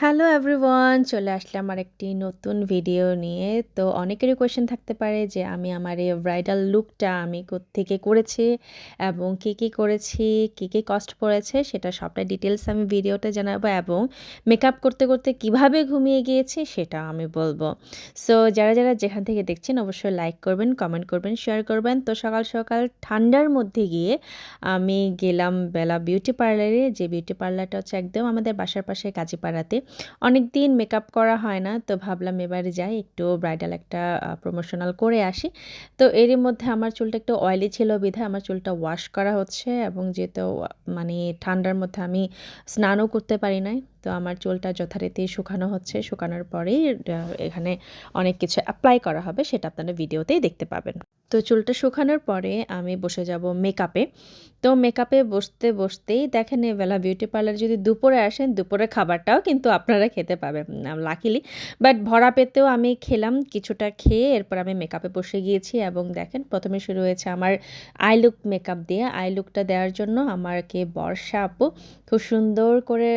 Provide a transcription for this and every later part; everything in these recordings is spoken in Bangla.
হ্যালো এভরিওয়ান, চলে আসলাম আরেকটি নতুন ভিডিও নিয়ে। তো অনেকেরই কোয়েশ্চেন থাকতে পারে যে আমি আমার এই ব্রাইডাল লুকটা আমি কোত্থেকে করেছি এবং কী করেছি, কী কস্ট পড়েছে সেটা সবটা ডিটেলস আমি ভিডিওতে জানাবো এবং মেকআপ করতে করতে কিভাবে ঘুমিয়ে গিয়েছি সেটা আমি বলবো। সো যারা যেখান থেকে দেখছেন অবশ্যই লাইক করবেন, কমেন্ট করবেন, শেয়ার করবেন। তো সকাল সকাল ঠান্ডার মধ্যে গিয়ে আমি গেলাম বেলা বিউটি পার্লারে, যে বিউটি পার্লারটা হচ্ছে একদম আমাদের বাসার পাশে কাজীপাড়াতে। অনেকদিন মেকআপ করা হয় না, তো ভাবলাম এবারে যাই একটু ব্রাইডাল একটা প্রমোশনাল করে আসি। তো এরই মধ্যে আমার চুলটা একটু অয়েলি ছিল বিধায় আমার চুলটা ওয়াশ করা হচ্ছে, এবং যেহেতু মানে ঠান্ডার মধ্যে আমি স্নানও করতে পারি নাই, তো আমার চুলটা যথারীতি শুকানো হচ্ছে। শুকানোর পরেই এখানে অনেক কিছু অ্যাপ্লাই করা হবে, সেটা আপনারা ভিডিওতেই দেখতে পাবেন। তো চুলটা শুকানোর পরে আমি বসে যাব মেকআপে। তো মেকআপে বসতেই দেখেন এবেলা বিউটি পার্লারে যদি দুপুরে আসেন, দুপুরের খাবারটাও কিন্তু আপনারা খেতে পাবেন লাকিলি। বাট ভরা পেটেও আমি খেলাম, কিছুটা খেয়ে এরপর আমি মেকআপে বসে গিয়েছি। এবং দেখেন প্রথমে শুরু হয়েছে আমার আই লুক মেকআপ দিয়ে। আই লুকটা দেওয়ার জন্য আমাকে বর্ষা আপু খুব সুন্দর করে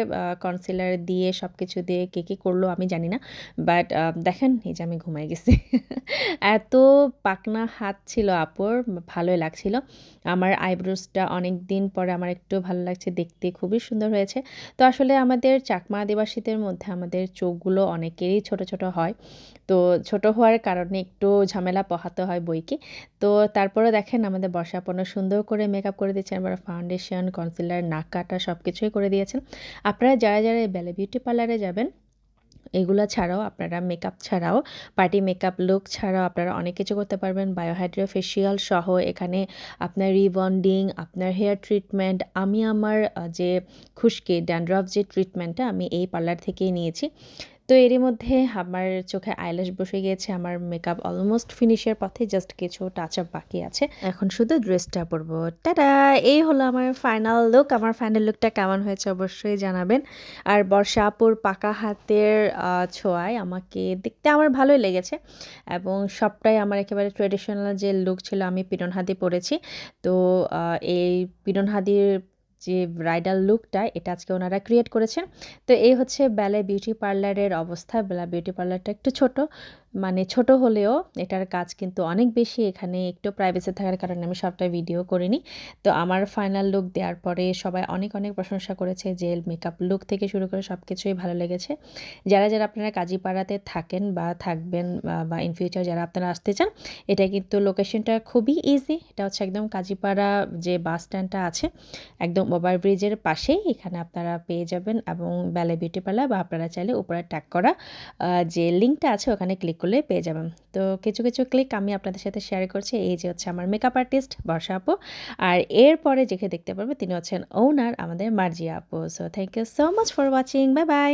কনসিলার দিয়ে সব কিছু দিয়ে কী করলো আমি জানি না। বাট দেখেন এই যে আমি ঘুমাই গেছি। এত পাকনা হাত ছিল আপুর, ভালোই লাগছিল। আমার আইব্রোসটা অনেক দিন পরে আমার একটু ভালো লাগছে, দেখতে খুবই সুন্দর হয়েছে। তো আসলে আমাদের চাকমা আদিবাসীদের মধ্যে আমাদের চোখগুলো অনেকেরই ছোট ছোট হয়। তো ছোট হওয়ার কারণে একটু ঝামেলা পোহাতে হয় বইকি। তো তারপরে দেখেন আমাদের বর্ষাপন্ন সুন্দর করে মেকআপ করে দিয়েছেন, আবার ফাউন্ডেশন, কনসিলার, নাক কাটা সব কিছুই করে দিয়েছেন। আপনারা যারা এই বেলে বিউটি পার্লারে যাবেন, এগুলো ছাড়াও আপনারা মেকআপ ছাড়াও, পার্টি মেকআপ লুক ছাড়াও আপনারা অনেক কিছু করতে পারবেন। বায়োহাইড্রা ফেসিয়াল সহ এখানে আপনার রিবন্ডিং, আপনার হেয়ার ট্রিটমেন্ট। আমি আমার যে খুশকি ড্যান্ড্রফ যে ট্রিটমেন্টটা আমি এই পার্লার থেকেই নিয়েছি। তো এরই মধ্যে আমার চোখে আইল্যাশ বসে গিয়েছে, আমার মেকআপ অলমোস্ট ফিনিশের পথে, জাস্ট কিছু টাচ আপ বাকি আছে। এখন শুধু ড্রেসটা পরবো। টাটা! এই হলো আমার ফাইনাল লুক। আমার ফাইনাল লুকটা কেমন হয়েছে অবশ্যই জানাবেন। আর বর্ষা আপুর পাকা হাতের ছোঁয়ায় আমাকে দেখতে আমার ভালোই লেগেছে, এবং সবটাই আমার একেবারে ট্রেডিশনাল যে লুক ছিল আমি পিরন হাদি পরেছি। তো এই পিরন হাদির যে ব্রাইডাল লুকটা এটা আজকে ওনারা ক্রিয়েট করেছেন। তো এই হচ্ছে বেলা বিউটি পার্লারের অবস্থা। বেলা বিউটি পার্লারটা একটু ছোট, মানে ছোট হলেও এটার কাজ কিন্তু অনেক বেশি। এখানে একটু প্রাইভেসি থাকার কারণে আমি সবটা ভিডিও করিনি। তো আমার ফাইনাল লুক দেওয়ার পরে সবাই অনেক প্রশংসা করেছে, যে মেকআপ লুক থেকে শুরু করে সব কিছুই ভালো লেগেছে। যারা আপনারা কাজীপাড়াতে থাকেন বা থাকবেন, বা ইন ফিউচার যারা আপনারা আসতে চান, এটা কিন্তু লোকেশনটা খুবই ইজি। এটা হচ্ছে একদম কাজীপাড়া যে বাস স্ট্যান্ডটা আছে একদম ওভারব্রিজের পাশেই, এখানে আপনারা পেয়ে যাবেন। এবং বেলা বিউটি পার্লার, বা আপনারা চাইলে উপরে ট্যাগ করা যে লিঙ্কটা আছে ওখানে ক্লিক করলে পেয়ে যাবেন। তো কিছু ক্লিক আমি আপনাদের সাথে শেয়ার করছি। এই যে হচ্ছে আমার মেকআপ আর্টিস্ট বর্ষা আপু, আর এরপরে যেকে দেখতে পারবে তিনি হচ্ছেন ওনার আমাদের মার্জিয়া আপু। So thank you so much for watching, bye by.